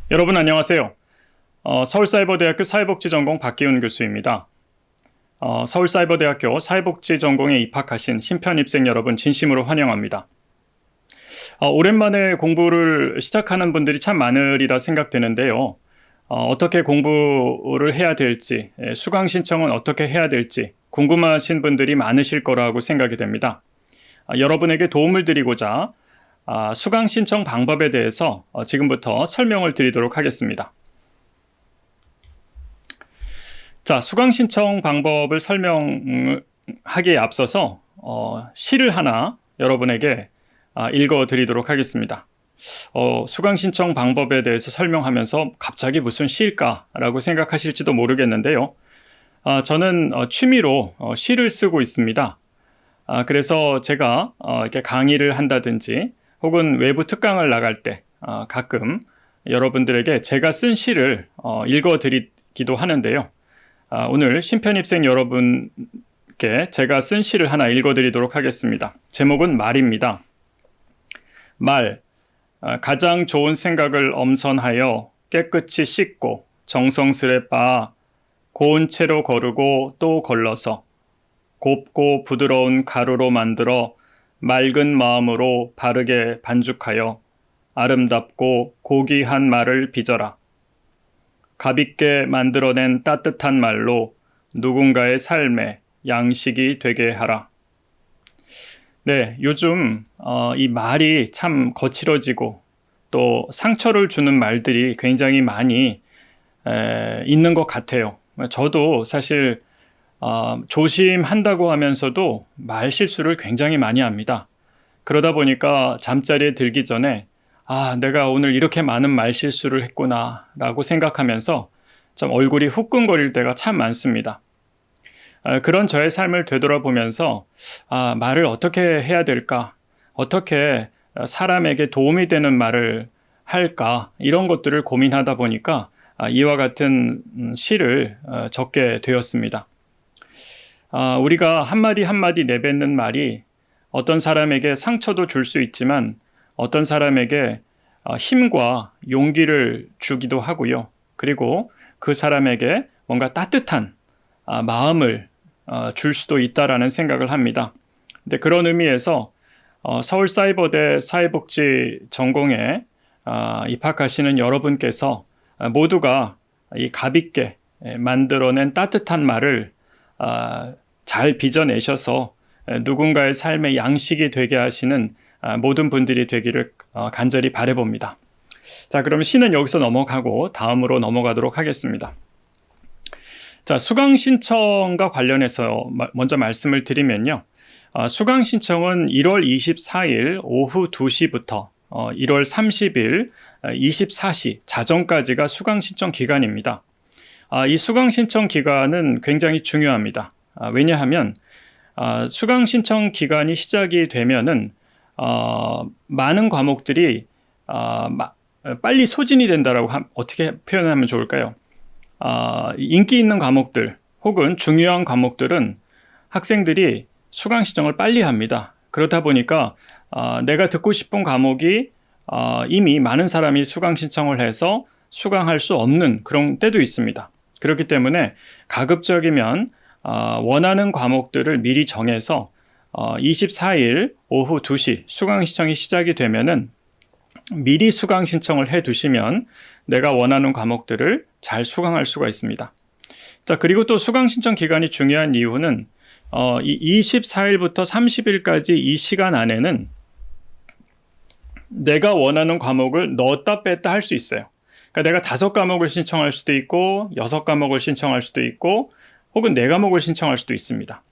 여러분 안녕하세요. 서울사이버대학교 사회복지전공 박기훈 교수입니다. 서울사이버대학교 사회복지전공에 입학하신 신편입생 여러분 진심으로 환영합니다. 오랜만에 공부를 시작하는 분들이 참 많으리라 생각되는데요. 어떻게 공부를 해야 될지, 수강 신청은 어떻게 해야 될지 궁금하신 분들이 많으실 거라고 생각이 됩니다. 여러분에게 도움을 드리고자 수강 신청 방법에 대해서 지금부터 설명을 드리도록 하겠습니다. 자, 수강 신청 방법을 설명하기에 앞서서 시를 하나 여러분에게 읽어 드리도록 하겠습니다. 수강 신청 방법에 대해서 설명하면서 갑자기 무슨 시일까라고 생각하실지도 모르겠는데요. 저는 취미로 시를 쓰고 있습니다. 그래서 제가 이렇게 강의를 한다든지 혹은 외부 특강을 나갈 때 가끔 여러분들에게 제가 쓴 시를 읽어드리기도 하는데요. 오늘 신편입생 여러분께 제가 쓴 시를 하나 읽어드리도록 하겠습니다. 제목은 말입니다. 말, 가장 좋은 생각을 엄선하여 깨끗이 씻고 정성스레 빻아 고운 채로 거르고 또 걸러서 곱고 부드러운 가루로 만들어 맑은 마음으로 바르게 반죽하여 아름답고 고귀한 말을 빚어라. 가볍게 만들어낸 따뜻한 말로 누군가의 삶에 양식이 되게 하라. 네, 요즘 이 말이 참 거칠어지고 또 상처를 주는 말들이 굉장히 많이 있는 것 같아요. 저도 사실 조심한다고 하면서도 말 실수를 굉장히 많이 합니다. 그러다 보니까 잠자리에 들기 전에 내가 오늘 이렇게 많은 말 실수를 했구나 라고 생각하면서 좀 얼굴이 후끈거릴 때가 참 많습니다. 그런 저의 삶을 되돌아보면서 말을 어떻게 해야 될까? 어떻게 사람에게 도움이 되는 말을 할까? 이런 것들을 고민하다 보니까 이와 같은 시를 적게 되었습니다. 우리가 한마디 한마디 내뱉는 말이 어떤 사람에게 상처도 줄 수 있지만 어떤 사람에게 힘과 용기를 주기도 하고요. 그리고 그 사람에게 뭔가 따뜻한 마음을 줄 수도 있다라는 생각을 합니다. 근데 그런 의미에서 서울사이버대 사회복지 전공에 입학하시는 여러분께서 모두가 이 가볍게 만들어낸 따뜻한 말을 잘 빚어내셔서 누군가의 삶의 양식이 되게 하시는 모든 분들이 되기를 간절히 바라봅니다. 자, 그럼 시는 여기서 넘어가고 다음으로 넘어가도록 하겠습니다. 자, 수강 신청과 관련해서 먼저 말씀을 드리면요. 수강 신청은 1월 24일 오후 2시부터 1월 30일 24시 자정까지가 수강 신청 기간입니다. 이 수강 신청 기간은 굉장히 중요합니다. 왜냐하면 수강 신청 기간이 시작이 되면은 많은 과목들이 빨리 소진이 된다라고 어떻게 표현하면 좋을까요? 인기 있는 과목들 혹은 중요한 과목들은 학생들이 수강 신청을 빨리 합니다. 그렇다 보니까 내가 듣고 싶은 과목이 이미 많은 사람이 수강 신청을 해서 수강할 수 없는 그런 때도 있습니다. 그렇기 때문에 가급적이면 원하는 과목들을 미리 정해서 24일 오후 2시 수강 신청이 시작이 되면은 미리 수강 신청을 해 두시면 내가 원하는 과목들을 잘 수강할 수가 있습니다. 자, 그리고 또 수강 신청 기간이 중요한 이유는 이 24일부터 30일까지 이 시간 안에는 내가 원하는 과목을 넣었다 뺐다 할 수 있어요. 그러니까 내가 5과목을 신청할 수도 있고 6과목을 신청할 수도 있고 혹은 4과목을 신청할 수도 있습니다.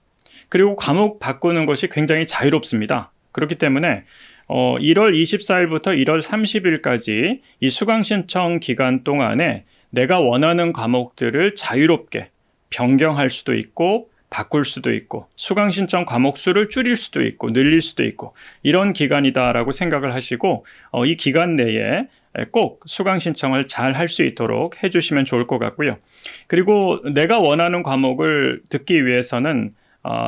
그리고 과목 바꾸는 것이 굉장히 자유롭습니다. 그렇기 때문에 1월 24일부터 1월 30일까지 이 수강 신청 기간 동안에 내가 원하는 과목들을 자유롭게 변경할 수도 있고 바꿀 수도 있고 수강 신청 과목 수를 줄일 수도 있고 늘릴 수도 있고 이런 기간이다라고 생각을 하시고 이 기간 내에 꼭 수강 신청을 잘 할 수 있도록 해주시면 좋을 것 같고요. 그리고 내가 원하는 과목을 듣기 위해서는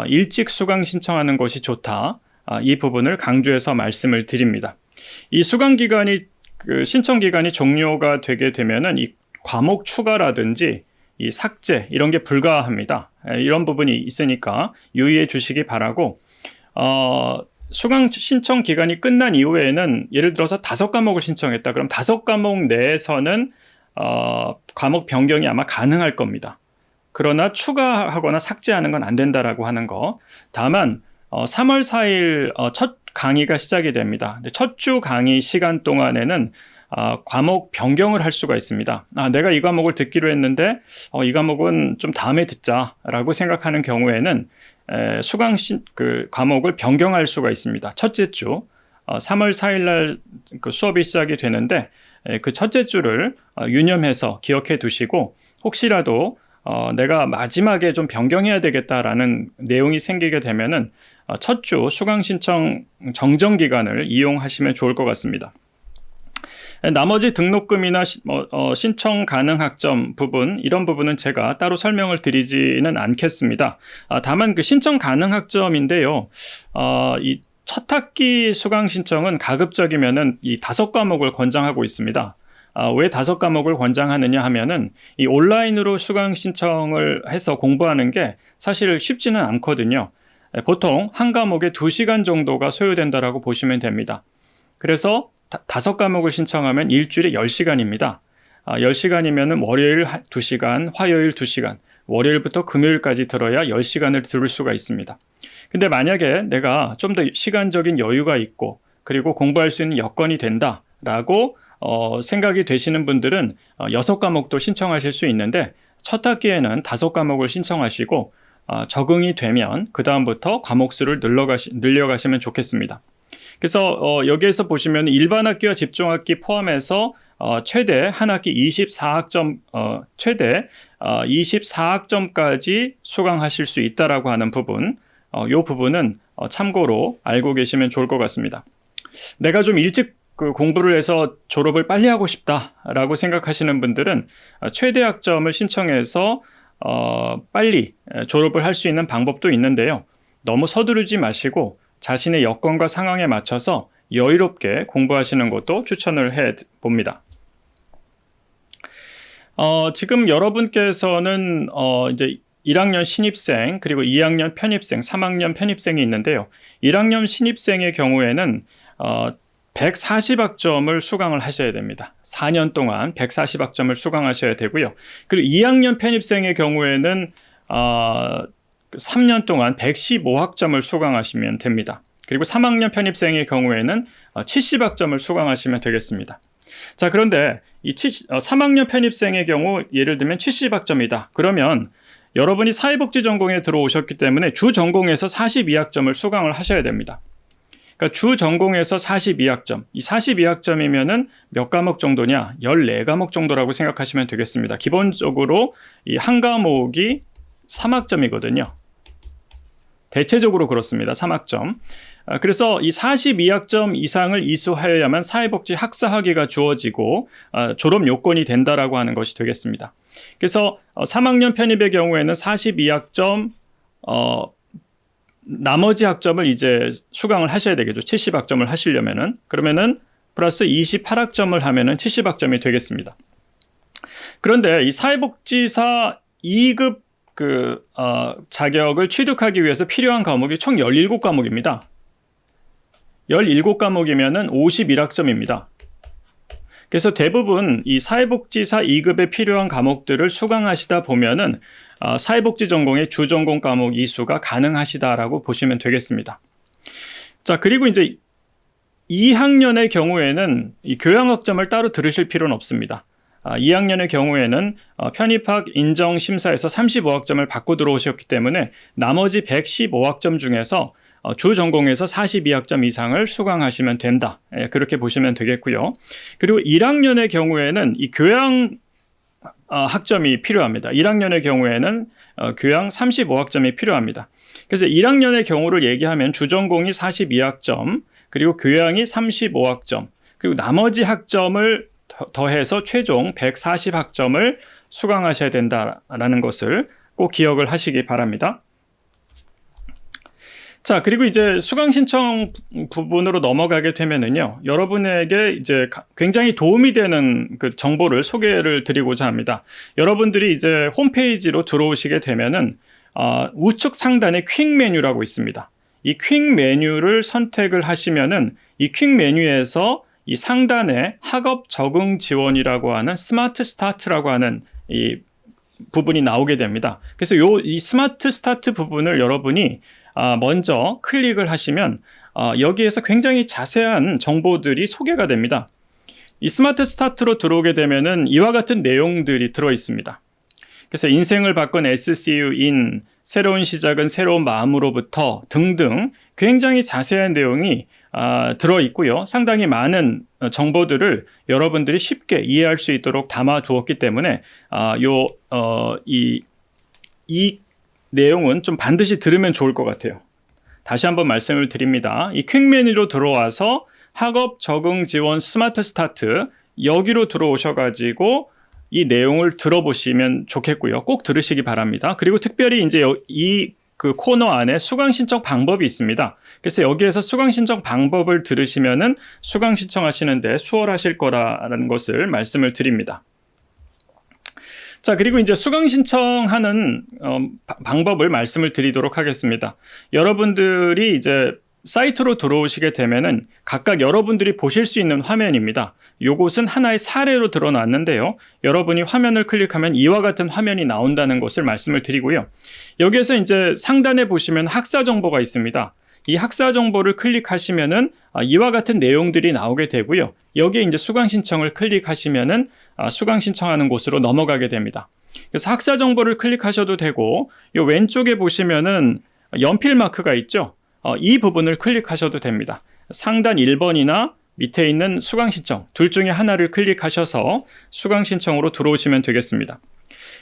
일찍 수강 신청하는 것이 좋다. 이 부분을 강조해서 말씀을 드립니다. 이 수강 기간이 그 신청 기간이 종료가 되게 되면은 이 과목 추가라든지 이 삭제 이런 게 불가합니다. 이런 부분이 있으니까 유의해 주시기 바라고, 수강 신청 기간이 끝난 이후에는 예를 들어서 5과목을 신청했다. 그럼 5과목 내에서는 과목 변경이 아마 가능할 겁니다. 그러나 추가하거나 삭제하는 건 안 된다라고 하는 거. 다만 3월 4일 첫 강의가 시작이 됩니다. 근데 첫 주 강의 시간 동안에는 과목 변경을 할 수가 있습니다. 내가 이 과목을 듣기로 했는데 이 과목은 좀 다음에 듣자라고 생각하는 경우에는 그 과목을 변경할 수가 있습니다. 첫째 주 3월 4일 날 그 수업이 시작이 되는데 그 첫째 주를 유념해서 기억해 두시고, 혹시라도 내가 마지막에 좀 변경해야 되겠다라는 내용이 생기게 되면은 첫 주 수강 신청 정정 기간을 이용하시면 좋을 것 같습니다. 나머지 등록금이나 신청 가능 학점 부분, 이런 부분은 제가 따로 설명을 드리지는 않겠습니다. 다만 그 신청 가능 학점인데요. 이 첫 학기 수강 신청은 가급적이면은 이 5과목을 권장하고 있습니다. 왜 5과목을 권장하느냐 하면은 이 온라인으로 수강 신청을 해서 공부하는 게 사실 쉽지는 않거든요. 보통 한 과목에 2시간 정도가 소요된다라고 보시면 됩니다. 그래서 5과목을 신청하면 일주일에 10시간입니다. 10시간이면은 월요일 2시간, 화요일 2시간, 월요일부터 금요일까지 들어야 10시간을 들을 수가 있습니다. 근데 만약에 내가 좀 더 시간적인 여유가 있고 그리고 공부할 수 있는 여건이 된다라고 생각이 되시는 분들은 6과목도 신청하실 수 있는데, 첫 학기에는 5과목을 신청하시고 적응이 되면 그 다음부터 과목 수를 늘려가시면 좋겠습니다. 그래서 여기에서 보시면 일반 학기와 집중 학기 포함해서 최대 한 학기 24학점, 최대 24학점까지 수강하실 수 있다라고 하는 부분, 이 부분은 참고로 알고 계시면 좋을 것 같습니다. 내가 좀 일찍 그 공부를 해서 졸업을 빨리 하고 싶다라고 생각하시는 분들은 최대 학점을 신청해서 빨리 졸업을 할 수 있는 방법도 있는데요. 너무 서두르지 마시고 자신의 여건과 상황에 맞춰서 여유롭게 공부하시는 것도 추천을 해 봅니다. 지금 여러분께서는 이제 1학년 신입생, 그리고 2학년 편입생, 3학년 편입생이 있는데요. 1학년 신입생의 경우에는 140학점을 수강을 하셔야 됩니다. 4년 동안 140학점을 수강하셔야 되고요. 그리고 2학년 편입생의 경우에는 3년 동안 115학점을 수강하시면 됩니다. 그리고 3학년 편입생의 경우에는 70학점을 수강하시면 되겠습니다. 자, 그런데 이 3학년 편입생의 경우 예를 들면 70학점이다. 그러면 여러분이 사회복지 전공에 들어오셨기 때문에 주 전공에서 42학점을 수강을 하셔야 됩니다. 그러니까 주 전공에서 42학점, 이 42학점이면은 몇 과목 정도냐? 14과목 정도라고 생각하시면 되겠습니다. 기본적으로 이 한 과목이 3학점이거든요. 대체적으로 그렇습니다. 3학점. 그래서 이 42학점 이상을 이수하여야만 사회복지 학사 학위가 주어지고 졸업 요건이 된다라고 하는 것이 되겠습니다. 그래서 3학년 편입의 경우에는 42학점, 나머지 학점을 이제 수강을 하셔야 되겠죠. 70학점을 하시려면은. 그러면은 플러스 28학점을 하면은 70학점이 되겠습니다. 그런데 이 사회복지사 2급 자격을 취득하기 위해서 필요한 과목이 총 17과목입니다. 17과목이면은 51학점입니다. 그래서 대부분 이 사회복지사 2급에 필요한 과목들을 수강하시다 보면은 사회복지 전공의 주전공 과목 이수가 가능하시다라고 보시면 되겠습니다. 자, 그리고 이제 2학년의 경우에는 이 교양학점을 따로 들으실 필요는 없습니다. 2학년의 경우에는 편입학 인정 심사에서 35학점을 받고 들어오셨기 때문에 나머지 115학점 중에서 주 전공에서 42학점 이상을 수강하시면 된다. 그렇게 보시면 되겠고요. 그리고 1학년의 경우에는 이 교양 학점이 필요합니다. 1학년의 경우에는 교양 35학점이 필요합니다. 그래서 1학년의 경우를 얘기하면 주전공이 42학점, 그리고 교양이 35학점, 그리고 나머지 학점을 더해서 최종 140학점을 수강하셔야 된다라는 것을 꼭 기억을 하시기 바랍니다. 자, 그리고 이제 수강 신청 부분으로 넘어가게 되면은요, 여러분에게 이제 굉장히 도움이 되는 그 정보를 소개를 드리고자 합니다. 여러분들이 이제 홈페이지로 들어오시게 되면은, 우측 상단에 퀵 메뉴라고 있습니다. 이 퀵 메뉴를 선택을 하시면은 이 퀵 메뉴에서 이 상단에 학업 적응 지원이라고 하는 스마트 스타트라고 하는 이 부분이 나오게 됩니다. 그래서 이 스마트 스타트 부분을 여러분이 먼저 클릭을 하시면 여기에서 굉장히 자세한 정보들이 소개가 됩니다. 이 스마트 스타트로 들어오게 되면은 이와 같은 내용들이 들어 있습니다. 그래서 인생을 바꾼 SCU인 새로운 시작은 새로운 마음으로부터 등등 굉장히 자세한 내용이 들어 있고요. 상당히 많은 정보들을 여러분들이 쉽게 이해할 수 있도록 담아 두었기 때문에 이 내용은 좀 반드시 들으면 좋을 것 같아요. 다시 한번 말씀을 드립니다. 이 퀵 메뉴로 들어와서 학업 적응 지원 스마트 스타트 여기로 들어오셔가지고 이 내용을 들어보시면 좋겠고요. 꼭 들으시기 바랍니다. 그리고 특별히 이제 그 코너 안에 수강 신청 방법이 있습니다. 그래서 여기에서 수강 신청 방법을 들으시면은 수강 신청하시는데 수월하실 거라는 것을 말씀을 드립니다. 자, 그리고 이제 수강 신청하는 방법을 말씀을 드리도록 하겠습니다. 여러분들이 이제 사이트로 들어오시게 되면은 각각 여러분들이 보실 수 있는 화면입니다. 요것은 하나의 사례로 드러났는데요. 여러분이 화면을 클릭하면 이와 같은 화면이 나온다는 것을 말씀을 드리고요. 여기에서 이제 상단에 보시면 학사 정보가 있습니다. 이 학사 정보를 클릭하시면은 이와 같은 내용들이 나오게 되고요. 여기에 이제 수강 신청을 클릭하시면은 수강 신청하는 곳으로 넘어가게 됩니다. 그래서 학사 정보를 클릭하셔도 되고, 요 왼쪽에 보시면은 연필 마크가 있죠. 이 부분을 클릭하셔도 됩니다. 상단 1번이나 밑에 있는 수강 신청 둘 중에 하나를 클릭하셔서 수강 신청으로 들어오시면 되겠습니다.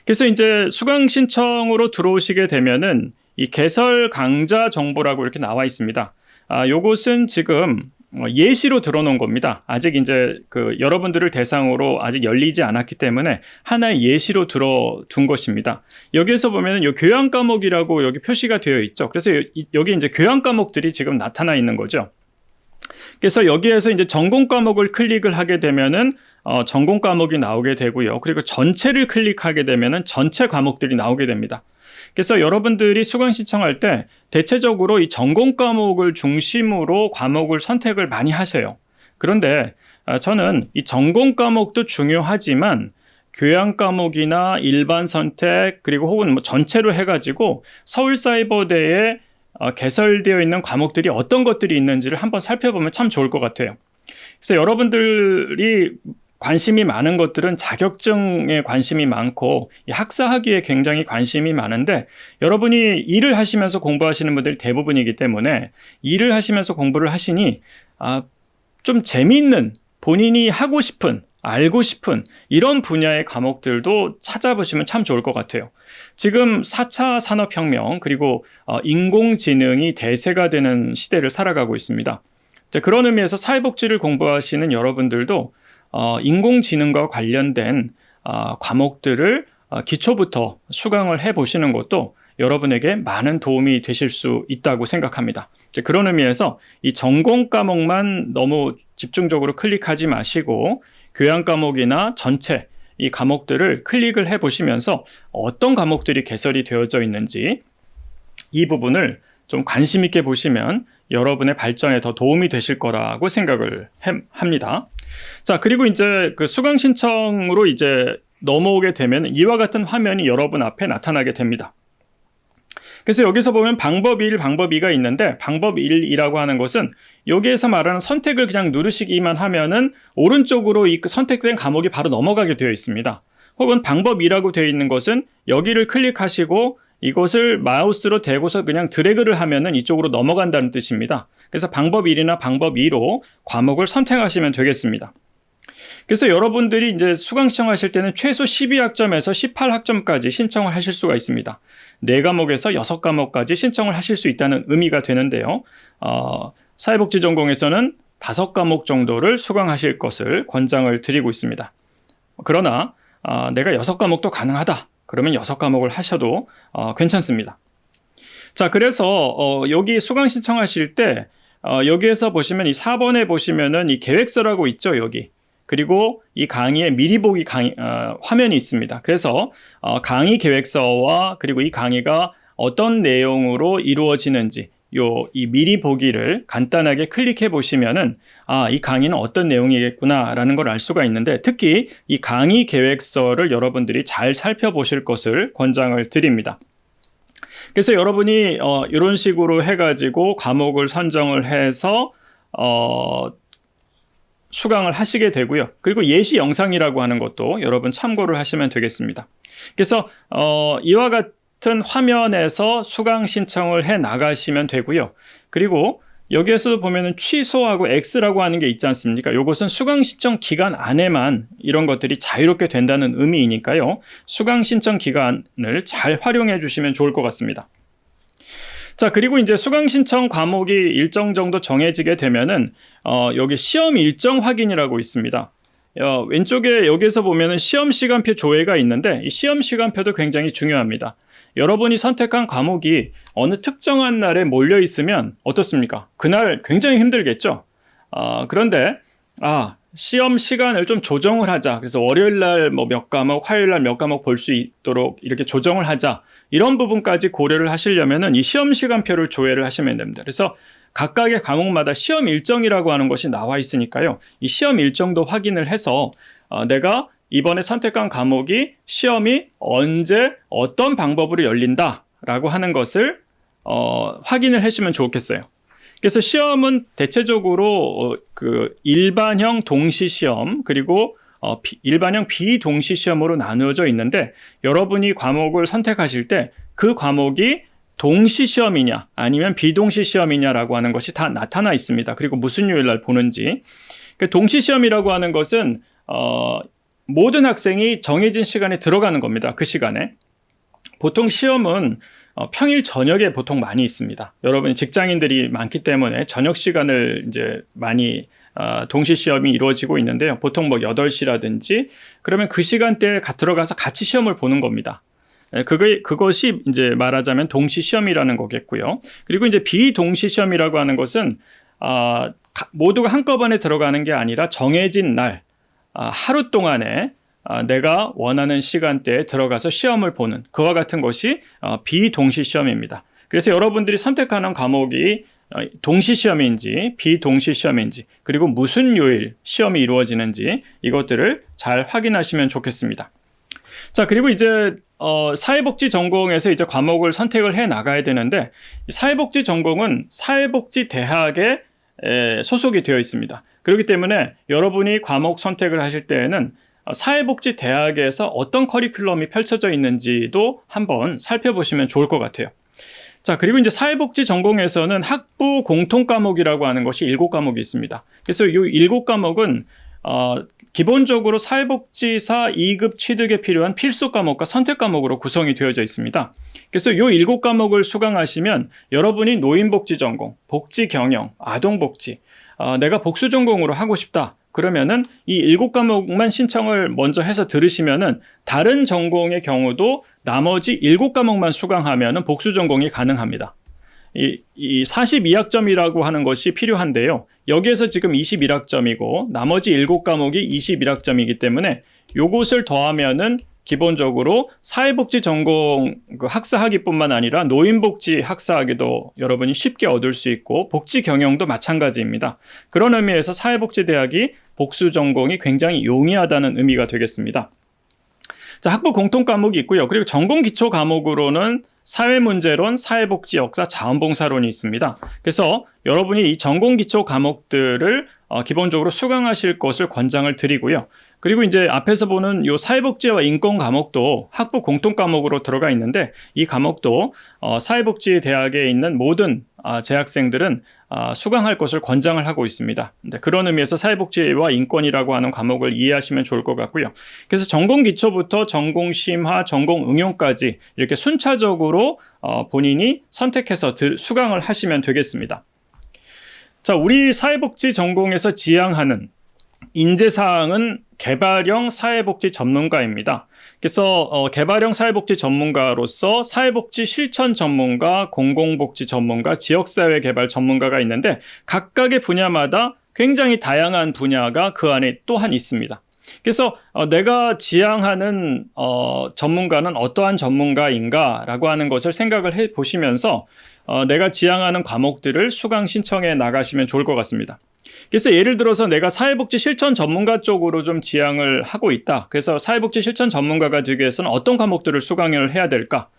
그래서 이제 수강 신청으로 들어오시게 되면은 이 개설 강좌 정보라고 이렇게 나와 있습니다. 요것은 지금 예시로 들어놓은 겁니다. 아직 이제 여러분들을 대상으로 아직 열리지 않았기 때문에 하나의 예시로 들어둔 것입니다. 여기에서 보면은 요 교양 과목이라고 여기 표시가 되어 있죠. 그래서 여기 이제 교양 과목들이 지금 나타나 있는 거죠. 그래서 여기에서 이제 전공 과목을 클릭을 하게 되면은 전공 과목이 나오게 되고요. 그리고 전체를 클릭하게 되면은 전체 과목들이 나오게 됩니다. 그래서 여러분들이 수강 신청할 때 대체적으로 이 전공 과목을 중심으로 과목을 선택을 많이 하세요. 그런데 저는 이 전공 과목도 중요하지만 교양 과목이나 일반 선택 그리고 혹은 뭐 전체로 해가지고 서울사이버대에 개설되어 있는 과목들이 어떤 것들이 있는지를 한번 살펴보면 참 좋을 것 같아요. 그래서 여러분들이 관심이 많은 것들은 자격증에 관심이 많고 학사학위에 굉장히 관심이 많은데, 여러분이 일을 하시면서 공부하시는 분들이 대부분이기 때문에 일을 하시면서 공부를 하시니 좀 재미있는, 본인이 하고 싶은, 알고 싶은 이런 분야의 과목들도 찾아보시면 참 좋을 것 같아요. 지금 4차 산업혁명 그리고 인공지능이 대세가 되는 시대를 살아가고 있습니다. 그런 의미에서 사회복지를 공부하시는 여러분들도 인공지능과 관련된 과목들을 기초부터 수강을 해보시는 것도 여러분에게 많은 도움이 되실 수 있다고 생각합니다. 그런 의미에서 이 전공 과목만 너무 집중적으로 클릭하지 마시고 교양 과목이나 전체 이 과목들을 클릭을 해보시면서 어떤 과목들이 개설이 되어져 있는지 이 부분을 좀 관심 있게 보시면 여러분의 발전에 더 도움이 되실 거라고 생각을 합니다. 자, 그리고 이제 그 수강 신청으로 이제 넘어오게 되면 이와 같은 화면이 여러분 앞에 나타나게 됩니다. 그래서 여기서 보면 방법 1, 방법 2가 있는데, 방법 1이라고 하는 것은 여기에서 말하는 선택을 그냥 누르시기만 하면은 오른쪽으로 이 선택된 과목이 바로 넘어가게 되어 있습니다. 혹은 방법 2라고 되어 있는 것은 여기를 클릭하시고 이것을 마우스로 대고서 그냥 드래그를 하면은 이쪽으로 넘어간다는 뜻입니다. 그래서 방법 1이나 방법 2로 과목을 선택하시면 되겠습니다. 그래서 여러분들이 이제 수강 신청하실 때는 최소 12학점에서 18학점까지 신청을 하실 수가 있습니다. 4과목에서 6과목까지 신청을 하실 수 있다는 의미가 되는데요. 사회복지 전공에서는 5과목 정도를 수강하실 것을 권장을 드리고 있습니다. 그러나 내가 6과목도 가능하다. 그러면 6과목을 하셔도 괜찮습니다. 자, 그래서 여기 수강 신청하실 때 여기에서 보시면 이 4번에 보시면은 이 계획서라고 있죠, 여기. 그리고 이 강의의 미리 보기 화면이 있습니다. 그래서 강의 계획서와 그리고 이 강의가 어떤 내용으로 이루어지는지 이 미리 보기를 간단하게 클릭해 보시면은 이 강의는 어떤 내용이겠구나라는 걸 알 수가 있는데, 특히 이 강의 계획서를 여러분들이 잘 살펴보실 것을 권장을 드립니다. 그래서 여러분이 이런 식으로 해가지고 과목을 선정을 해서 수강을 하시게 되고요. 그리고 예시 영상이라고 하는 것도 여러분 참고를 하시면 되겠습니다. 그래서 이와 같은 화면에서 수강 신청을 해 나가시면 되고요. 그리고 여기에서도 보면은 취소하고 X라고 하는 게 있지 않습니까? 이것은 수강 신청 기간 안에만 이런 것들이 자유롭게 된다는 의미이니까요. 수강 신청 기간을 잘 활용해 주시면 좋을 것 같습니다. 자, 그리고 이제 수강 신청 과목이 일정 정도 정해지게 되면은 여기 시험 일정 확인이라고 있습니다. 왼쪽에 여기서 보면은 시험 시간표 조회가 있는데, 이 시험 시간표도 굉장히 중요합니다. 여러분이 선택한 과목이 어느 특정한 날에 몰려 있으면 어떻습니까? 그날 굉장히 힘들겠죠? 그런데 시험 시간을 좀 조정을 하자. 그래서 월요일 날 뭐 몇 과목, 화요일 날 몇 과목 볼 수 있도록 이렇게 조정을 하자. 이런 부분까지 고려를 하시려면은 이 시험 시간표를 조회를 하시면 됩니다. 그래서 각각의 과목마다 시험 일정이라고 하는 것이 나와 있으니까요. 이 시험 일정도 확인을 해서 내가 이번에 선택한 과목이 시험이 언제 어떤 방법으로 열린다라고 하는 것을 확인을 하시면 좋겠어요. 그래서 시험은 대체적으로 그 일반형 동시 시험 그리고 일반형 비동시 시험으로 나누어져 있는데, 여러분이 과목을 선택하실 때 그 과목이 동시 시험이냐 아니면 비동시 시험이냐라고 하는 것이 다 나타나 있습니다. 그리고 무슨 요일 날 보는지. 동시 시험이라고 하는 것은 모든 학생이 정해진 시간에 들어가는 겁니다. 그 시간에. 보통 시험은 평일 저녁에 보통 많이 있습니다. 여러분 직장인들이 많기 때문에 저녁 시간을 이제 많이 동시 시험이 이루어지고 있는데요. 보통 뭐 8시라든지 그러면 그 시간대에 들어가서 같이 시험을 보는 겁니다. 그것이 이제 말하자면 동시 시험이라는 거겠고요. 그리고 이제 비동시 시험이라고 하는 것은 모두가 한꺼번에 들어가는 게 아니라 정해진 날 하루 동안에 내가 원하는 시간대에 들어가서 시험을 보는 그와 같은 것이 비동시 시험입니다. 그래서 여러분들이 선택하는 과목이 동시 시험인지 비동시 시험인지 그리고 무슨 요일 시험이 이루어지는지 이것들을 잘 확인하시면 좋겠습니다. 자, 그리고 이제 사회복지 전공에서 이제 과목을 선택을 해 나가야 되는데, 사회복지 전공은 사회복지대학에 소속이 되어 있습니다. 그렇기 때문에 여러분이 과목 선택을 하실 때에는 사회복지대학에서 어떤 커리큘럼이 펼쳐져 있는지도 한번 살펴보시면 좋을 것 같아요. 자, 그리고 이제 사회복지 전공에서는 학부 공통 과목이라고 하는 것이 7과목이 있습니다. 그래서 이 7과목은 기본적으로 사회복지사 2급 취득에 필요한 필수 과목과 선택 과목으로 구성이 되어져 있습니다. 그래서 이 7과목을 수강하시면 여러분이 노인복지 전공, 복지 경영, 아동복지, 내가 복수 전공으로 하고 싶다. 그러면은 이 7과목만 신청을 먼저 해서 들으시면은 다른 전공의 경우도 나머지 7과목만 수강하면은 복수 전공이 가능합니다. 이 42학점이라고 하는 것이 필요한데요. 여기에서 지금 21학점이고 나머지 7과목이 21학점이기 때문에 요것을 더하면은 기본적으로 사회복지 전공 학사학위뿐만 아니라 노인복지 학사학위도 여러분이 쉽게 얻을 수 있고 복지 경영도 마찬가지입니다. 그런 의미에서 사회복지대학이 복수 전공이 굉장히 용이하다는 의미가 되겠습니다. 자, 학부 공통 과목이 있고요. 그리고 전공 기초 과목으로는 사회문제론, 사회복지 역사, 자원봉사론이 있습니다. 그래서 여러분이 이 전공 기초 과목들을 기본적으로 수강하실 것을 권장을 드리고요. 그리고 이제 앞에서 보는 요 사회복지와 인권 과목도 학부 공통 과목으로 들어가 있는데, 이 과목도 사회복지대학에 있는 모든 재학생들은 수강할 것을 권장을 하고 있습니다. 그런 의미에서 사회복지와 인권이라고 하는 과목을 이해하시면 좋을 것 같고요. 그래서 전공 기초부터 전공 심화, 전공 응용까지 이렇게 순차적으로 본인이 선택해서 수강을 하시면 되겠습니다. 자, 우리 사회복지 전공에서 지향하는 인재사항은 개발형 사회복지 전문가입니다. 그래서 개발형 사회복지 전문가로서 사회복지 실천 전문가, 공공복지 전문가, 지역사회 개발 전문가가 있는데 각각의 분야마다 굉장히 다양한 분야가 그 안에 또한 있습니다. 그래서 내가 지향하는 전문가는 어떠한 전문가인가라고 하는 것을 생각을 해 보시면서 내가 지향하는 과목들을 수강 신청해 나가시면 좋을 것 같습니다. 그래서 예를 들어서 내가 사회복지 실천 전문가 쪽으로 좀 지향을 하고 있다. 그래서 사회복지 실천 전문가가 되기 위해서는 어떤 과목들을 수강을 해야 될까?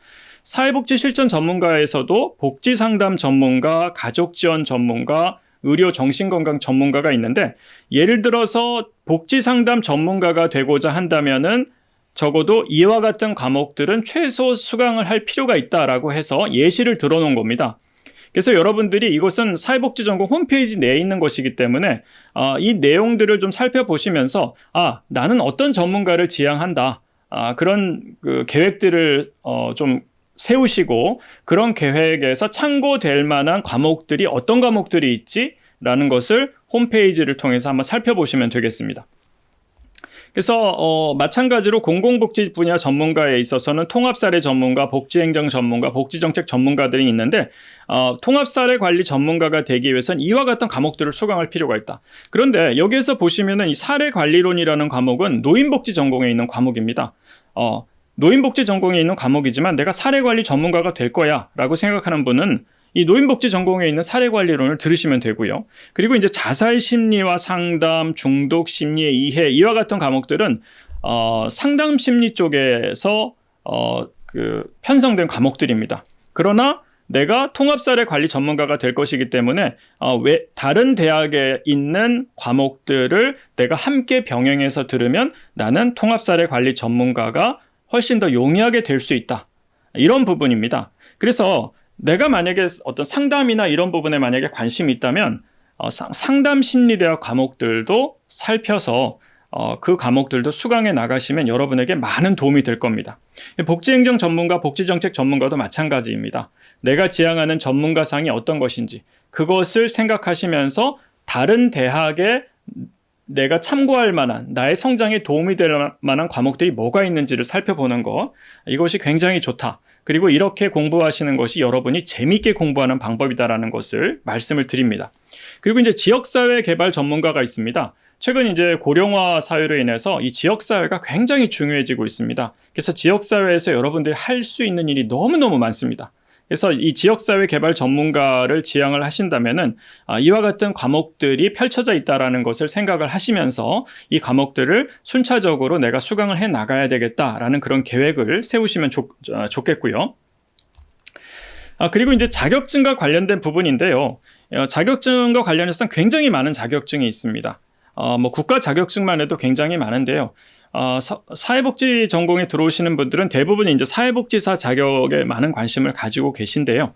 사회복지 실천 전문가에서도 복지상담 전문가, 가족지원 전문가, 의료 정신건강 전문가가 있는데 예를 들어서 복지상담 전문가가 되고자 한다면은 적어도 이와 같은 과목들은 최소 수강을 할 필요가 있다라고 해서 예시를 들어놓은 겁니다. 그래서 여러분들이 이것은 사회복지전공 홈페이지 내에 있는 것이기 때문에 이 내용들을 좀 살펴보시면서 나는 어떤 전문가를 지향한다. 그런 계획들을 좀 세우시고 그런 계획에서 참고될 만한 과목들이 어떤 과목들이 있지라는 것을 홈페이지를 통해서 한번 살펴보시면 되겠습니다. 그래서 마찬가지로 공공복지 분야 전문가에 있어서는 통합사례 전문가, 복지행정 전문가, 복지정책 전문가들이 있는데 통합사례 관리 전문가가 되기 위해서는 이와 같은 과목들을 수강할 필요가 있다. 그런데 여기에서 보시면은 이 사례관리론이라는 과목은 노인복지 전공에 있는 과목입니다. 노인복지 전공에 있는 과목이지만 내가 사례관리 전문가가 될 거야 라고 생각하는 분은 이 노인복지 전공에 있는 사례관리론을 들으시면 되고요. 그리고 이제 자살심리와 상담, 중독, 심리의 이해 이와 같은 과목들은 상담심리 쪽에서 편성된 과목들입니다. 그러나 내가 통합사례관리 전문가가 될 것이기 때문에 다른 대학에 있는 과목들을 내가 함께 병행해서 들으면 나는 통합사례관리 전문가가 훨씬 더 용이하게 될 수 있다. 이런 부분입니다. 그래서 내가 만약에 어떤 상담이나 이런 부분에 만약에 관심이 있다면 상담심리대학 과목들도 살펴서 그 과목들도 수강해 나가시면 여러분에게 많은 도움이 될 겁니다. 복지행정 전문가, 복지정책 전문가도 마찬가지입니다. 내가 지향하는 전문가상이 어떤 것인지 그것을 생각하시면서 다른 대학에 내가 참고할 만한 나의 성장에 도움이 될 만한 과목들이 뭐가 있는지를 살펴보는 것, 이것이 굉장히 좋다. 그리고 이렇게 공부하시는 것이 여러분이 재미있게 공부하는 방법이다라는 것을 말씀을 드립니다. 그리고 이제 지역사회 개발 전문가가 있습니다. 최근 이제 고령화 사회로 인해서 이 지역사회가 굉장히 중요해지고 있습니다. 그래서 지역사회에서 여러분들이 할 수 있는 일이 너무너무 많습니다. 그래서 이 지역사회 개발 전문가를 지향을 하신다면은 이와 같은 과목들이 펼쳐져 있다라는 것을 생각을 하시면서 이 과목들을 순차적으로 내가 수강을 해 나가야 되겠다라는 그런 계획을 세우시면 좋겠고요. 그리고 이제 자격증과 관련된 부분인데요. 자격증과 관련해서는 굉장히 많은 자격증이 있습니다. 국가 자격증만 해도 굉장히 많은데요. 사회복지 전공에 들어오시는 분들은 대부분 이제 사회복지사 자격에 많은 관심을 가지고 계신데요.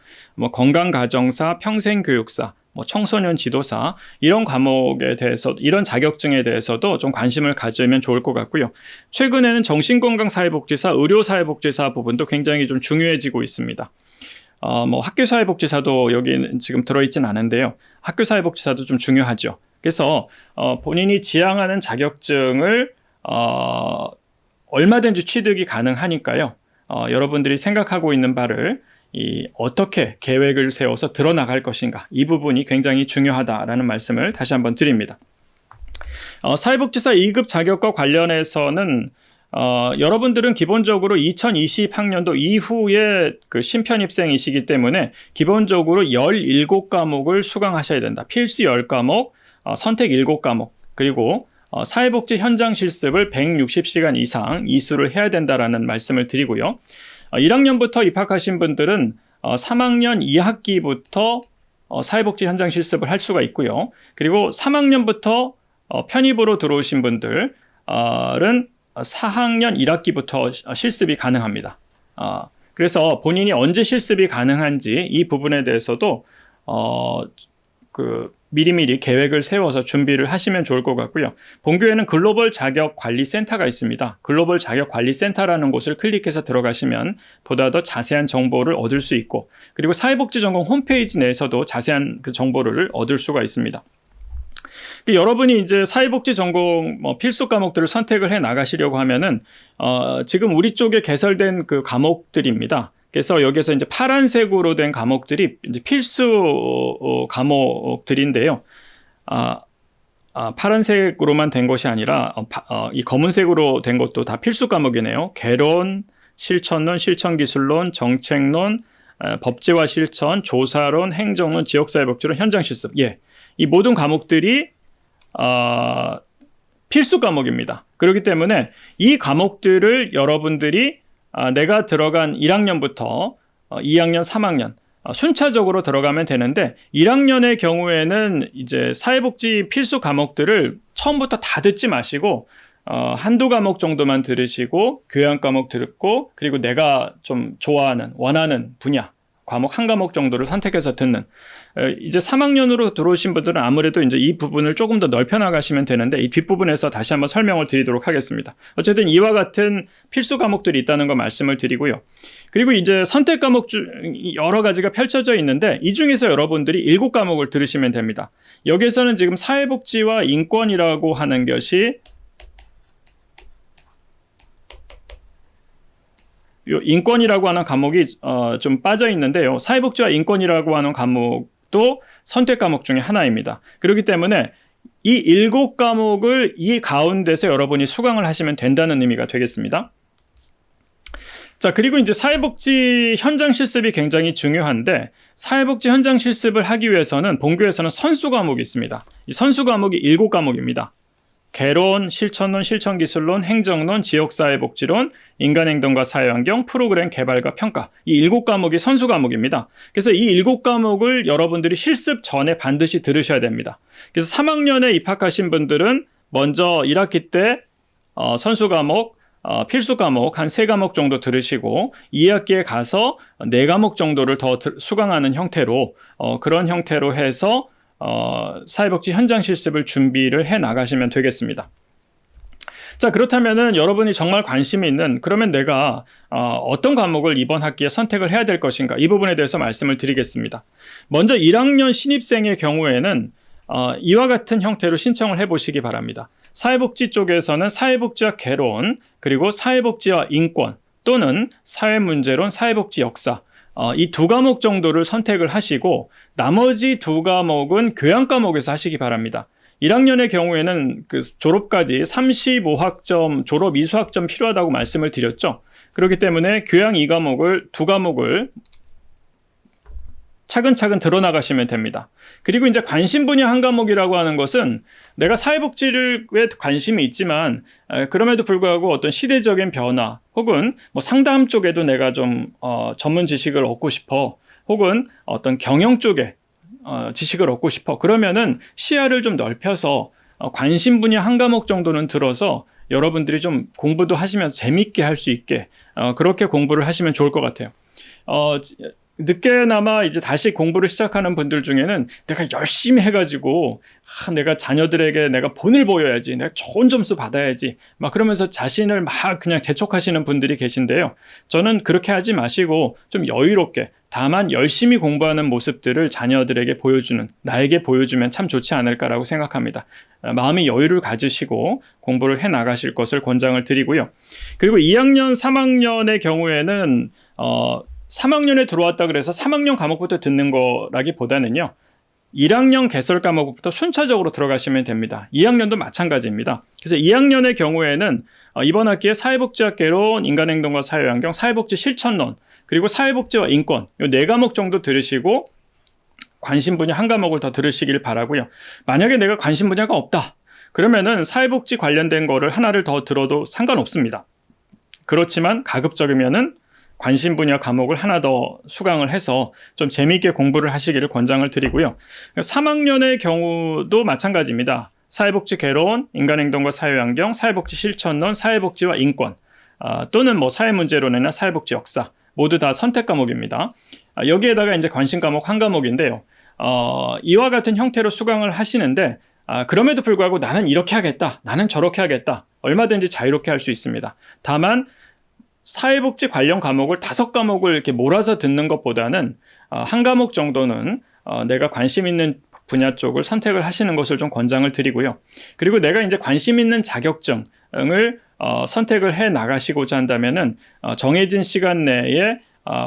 건강가정사, 평생교육사, 청소년 지도사 이런 과목에 대해서 이런 자격증에 대해서도 좀 관심을 가지면 좋을 것 같고요. 최근에는 정신건강사회복지사, 의료사회복지사 부분도 굉장히 좀 중요해지고 있습니다. 학교사회복지사도 여기는 지금 들어있진 않은데요. 학교사회복지사도 좀 중요하죠. 그래서 본인이 지향하는 자격증을 얼마든지 취득이 가능하니까요. 여러분들이 생각하고 있는 바를 어떻게 계획을 세워서 들어나갈 것인가 이 부분이 굉장히 중요하다라는 말씀을 다시 한번 드립니다. 사회복지사 2급 자격과 관련해서는 여러분들은 기본적으로 2020학년도 이후에 그 신편입생이시기 때문에 기본적으로 17과목을 수강하셔야 된다. 필수 10과목, 선택 7과목, 그리고 사회복지 현장 실습을 160시간 이상 이수를 해야 된다라는 말씀을 드리고요. 1학년부터 입학하신 분들은 3학년 2학기부터 사회복지 현장 실습을 할 수가 있고요. 그리고 3학년부터 편입으로 들어오신 분들은 4학년 1학기부터 실습이 가능합니다. 그래서 본인이 언제 실습이 가능한지 이 부분에 대해서도 미리미리 계획을 세워서 준비를 하시면 좋을 것 같고요. 본교에는 글로벌 자격관리센터가 있습니다. 글로벌 자격관리센터라는 곳을 클릭해서 들어가시면 보다 더 자세한 정보를 얻을 수 있고, 그리고 사회복지전공 홈페이지 내에서도 자세한 그 정보를 얻을 수가 있습니다. 여러분이 이제 사회복지 전공 뭐 필수 과목들을 선택을 해 나가시려고 하면은 지금 우리 쪽에 개설된 그 과목들입니다. 그래서 여기서 이제 파란색으로 된 과목들이 이제 필수 과목들인데요. 파란색으로만 된 것이 아니라 이 검은색으로 된 것도 다 필수 과목이네요. 개론, 실천론, 실천기술론, 정책론, 법제화 실천, 조사론, 행정론, 지역사회복지론, 현장실습. 예, 이 모든 과목들이 필수 과목입니다. 그렇기 때문에 이 과목들을 여러분들이 내가 들어간 1학년부터 2학년, 3학년 순차적으로 들어가면 되는데 1학년의 경우에는 이제 사회복지 필수 과목들을 처음부터 다 듣지 마시고 한두 과목 정도만 들으시고 교양 과목 듣고 그리고 내가 좀 좋아하는 원하는 분야 과목 한 과목 정도를 선택해서 듣는 이제 3학년으로 들어오신 분들은 아무래도 이제 이 부분을 조금 더 넓혀 나가시면 되는데 이 뒷부분에서 다시 한번 설명을 드리도록 하겠습니다. 어쨌든 이와 같은 필수 과목들이 있다는 거 말씀을 드리고요. 그리고 이제 선택 과목 중 여러 가지가 펼쳐져 있는데 이 중에서 여러분들이 7과목을 들으시면 됩니다. 여기에서는 지금 사회복지와 인권이라고 하는 것이 인권이라고 하는 과목이 좀 빠져 있는데요. 사회복지와 인권이라고 하는 과목도 선택 과목 중에 하나입니다. 그렇기 때문에 이 7과목을 이 가운데서 여러분이 수강을 하시면 된다는 의미가 되겠습니다. 자, 그리고 이제 사회복지 현장 실습이 굉장히 중요한데 사회복지 현장 실습을 하기 위해서는 본교에서는 선수 과목이 있습니다. 이 선수 과목이 7과목입니다. 개론, 실천론, 실천기술론, 행정론, 지역사회복지론, 인간행동과 사회환경, 프로그램 개발과 평가 이 7과목이 선수 과목입니다. 그래서 이 7과목을 여러분들이 실습 전에 반드시 들으셔야 됩니다. 그래서 3학년에 입학하신 분들은 먼저 1학기 때 선수 과목, 필수 과목 한 3과목 정도 들으시고 2학기에 가서 4과목 정도를 더 수강하는 형태로 그런 형태로 해서 사회복지 현장 실습을 준비를 해 나가시면 되겠습니다. 자, 그렇다면은 여러분이 정말 관심이 있는 그러면 내가 어떤 과목을 이번 학기에 선택을 해야 될 것인가 이 부분에 대해서 말씀을 드리겠습니다. 먼저 1학년 신입생의 경우에는 이와 같은 형태로 신청을 해 보시기 바랍니다. 사회복지 쪽에서는 사회복지와 개론 그리고 사회복지와 인권 또는 사회문제론, 사회복지 역사 이 2과목 정도를 선택을 하시고 나머지 2과목은 교양 과목에서 하시기 바랍니다. 1학년의 경우에는 그 졸업까지 35학점 졸업 이수학점 필요하다고 말씀을 드렸죠. 그렇기 때문에 교양 2과목을 차근차근 들어나가시면 됩니다. 그리고 이제 관심 분야 한 과목이라고 하는 것은 내가 사회복지에 관심이 있지만 그럼에도 불구하고 어떤 시대적인 변화 혹은 뭐 상담 쪽에도 내가 좀 전문 지식을 얻고 싶어 혹은 어떤 경영 쪽에 지식을 얻고 싶어 그러면은 시야를 좀 넓혀서 관심 분야 한 과목 정도는 들어서 여러분들이 좀 공부도 하시면서 재밌게 할 수 있게 그렇게 공부를 하시면 좋을 것 같아요. 늦게나마 이제 다시 공부를 시작하는 분들 중에는 내가 열심히 해가지고 내가 자녀들에게 내가 본을 보여야지, 내가 좋은 점수 받아야지 막 그러면서 자신을 막 그냥 재촉하시는 분들이 계신데요. 저는 그렇게 하지 마시고 좀 여유롭게 다만 열심히 공부하는 모습들을 자녀들에게 보여주는 나에게 보여주면 참 좋지 않을까라고 생각합니다. 마음의 여유를 가지시고 공부를 해 나가실 것을 권장을 드리고요. 그리고 2학년, 3학년의 경우에는 3학년에 들어왔다 그래서 3학년 과목부터 듣는 거라기보다는요. 1학년 개설 과목부터 순차적으로 들어가시면 됩니다. 2학년도 마찬가지입니다. 그래서 2학년의 경우에는 이번 학기에 사회복지학 개론, 인간행동과 사회환경, 사회복지 실천론, 그리고 사회복지와 인권 이 4과목 정도 들으시고 관심 분야 한 과목을 더 들으시길 바라고요. 만약에 내가 관심 분야가 없다. 그러면은 사회복지 관련된 거를 하나를 더 들어도 상관없습니다. 그렇지만 가급적이면은 관심 분야 과목을 하나 더 수강을 해서 좀 재미있게 공부를 하시기를 권장을 드리고요. 3학년의 경우도 마찬가지입니다. 사회복지 개론, 인간행동과 사회환경, 사회복지 실천론, 사회복지와 인권 또는 뭐 사회문제론이나 사회복지 역사 모두 다 선택 과목입니다. 여기에다가 이제 관심 과목 한 과목인데요. 이와 같은 형태로 수강을 하시는데 그럼에도 불구하고 나는 이렇게 하겠다, 나는 저렇게 하겠다 얼마든지 자유롭게 할 수 있습니다. 다만 사회복지 관련 과목을 5과목을 이렇게 몰아서 듣는 것보다는 한 과목 정도는 내가 관심 있는 분야 쪽을 선택을 하시는 것을 좀 권장을 드리고요. 그리고 내가 이제 관심 있는 자격증을 선택을 해 나가시고자 한다면은 정해진 시간 내에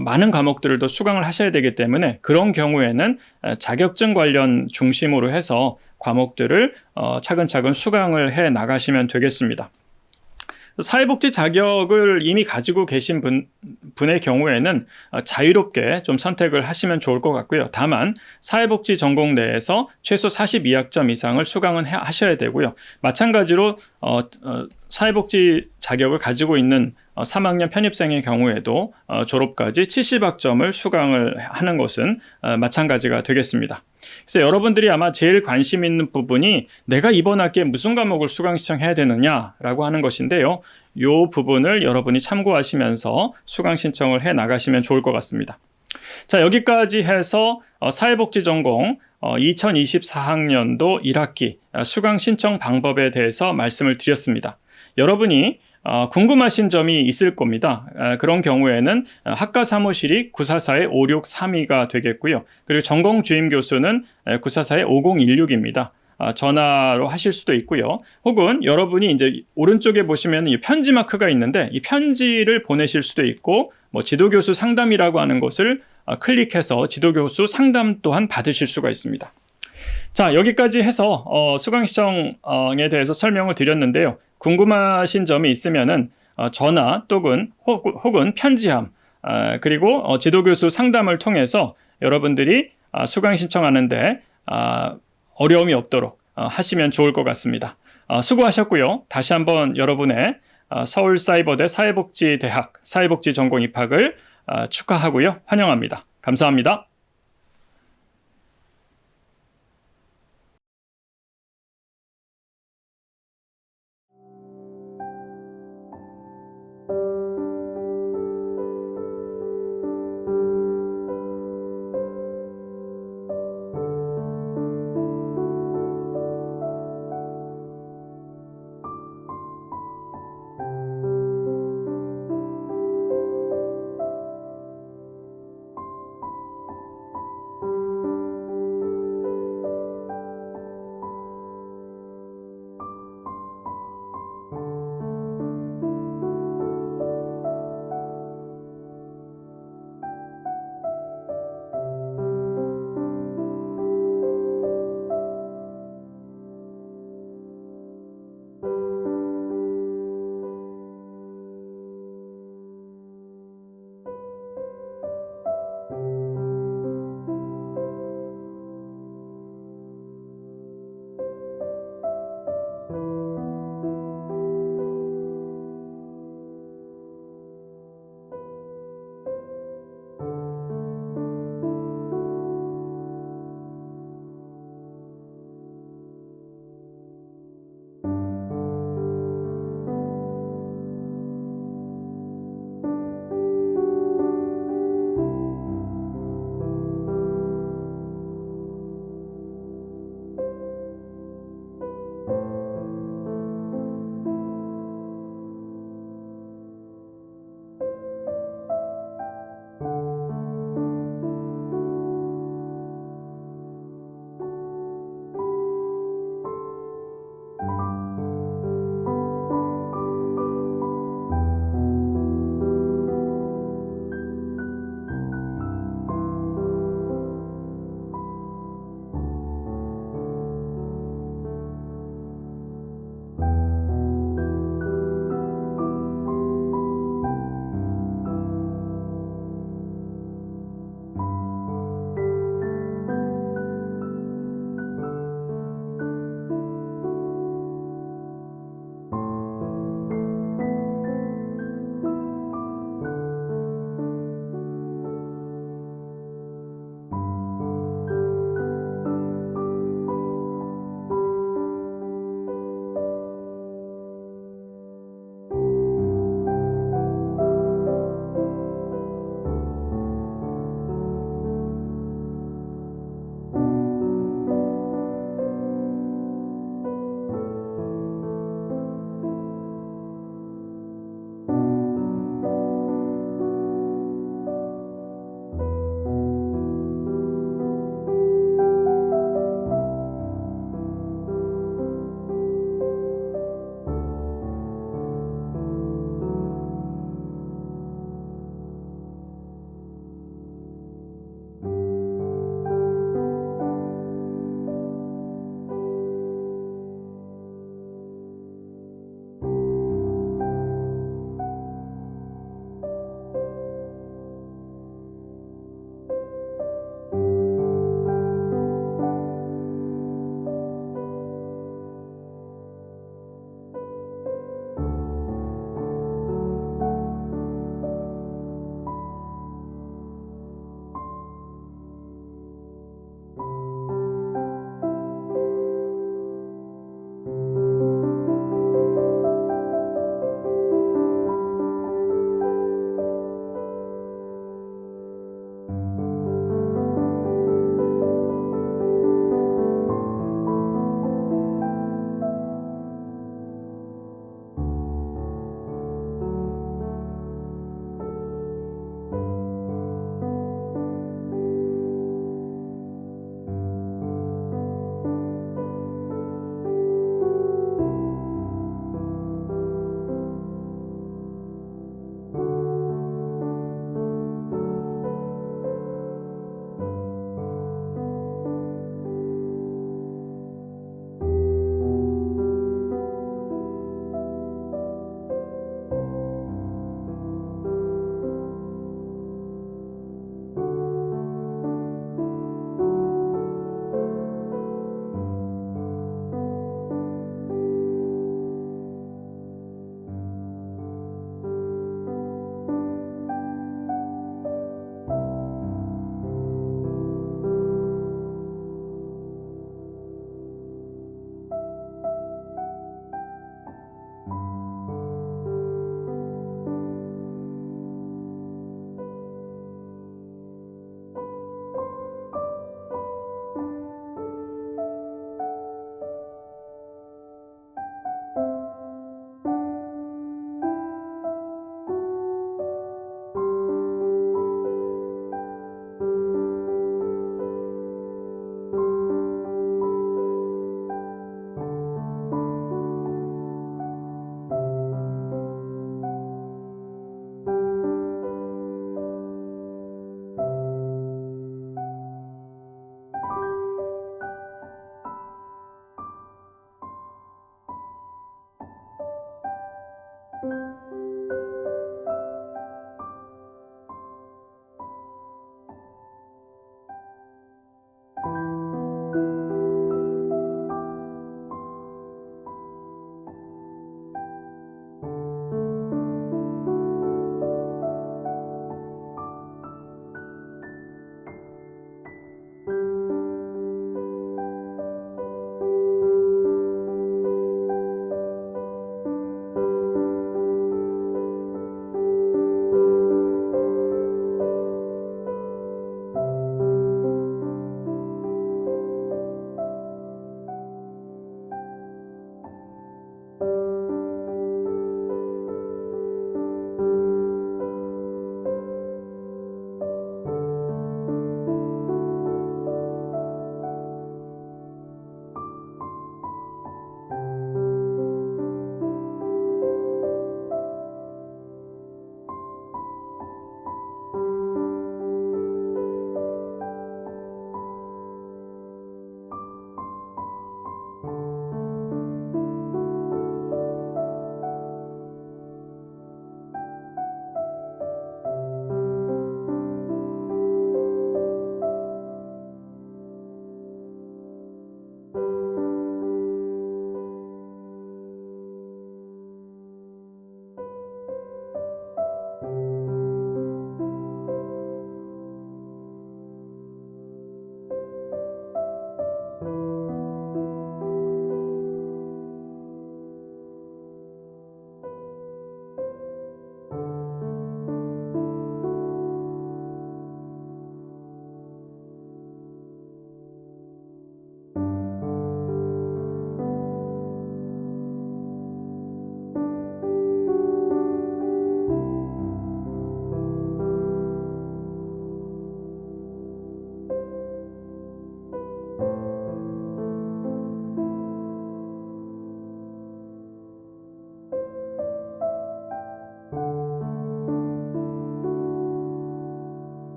많은 과목들을 더 수강을 하셔야 되기 때문에 그런 경우에는 자격증 관련 중심으로 해서 과목들을 차근차근 수강을 해 나가시면 되겠습니다. 사회복지 자격을 이미 가지고 계신 분의 경우에는 자유롭게 좀 선택을 하시면 좋을 것 같고요. 다만 사회복지 전공 내에서 최소 42학점 이상을 수강은 하셔야 되고요. 마찬가지로 사회복지 자격을 가지고 있는 3학년 편입생의 경우에도 졸업까지 70학점을 수강을 하는 것은 마찬가지가 되겠습니다. 그래서 여러분들이 아마 제일 관심 있는 부분이 내가 이번 학기에 무슨 과목을 수강 신청해야 되느냐라고 하는 것인데요. 이 부분을 여러분이 참고하시면서 수강 신청을 해 나가시면 좋을 것 같습니다. 자, 여기까지 해서 사회복지 전공 2024학년도 1학기 수강 신청 방법에 대해서 말씀을 드렸습니다. 여러분이 궁금하신 점이 있을 겁니다. 그런 경우에는 학과 사무실이 944-5632가 되겠고요. 그리고 전공 주임 교수는 944-5016입니다. 전화로 하실 수도 있고요. 혹은 여러분이 이제 오른쪽에 보시면 이 편지 마크가 있는데 이 편지를 보내실 수도 있고 지도교수 상담이라고 하는 것을 클릭해서 지도교수 상담 또한 받으실 수가 있습니다. 자, 여기까지 해서 수강 신청에 대해서 설명을 드렸는데요. 궁금하신 점이 있으면은 전화 또는 혹은 편지함 그리고 지도교수 상담을 통해서 여러분들이 수강 신청하는데 어려움이 없도록 하시면 좋을 것 같습니다. 수고하셨고요. 다시 한번 여러분의 서울사이버대 사회복지대학 사회복지 전공 입학을 축하하고요. 환영합니다. 감사합니다.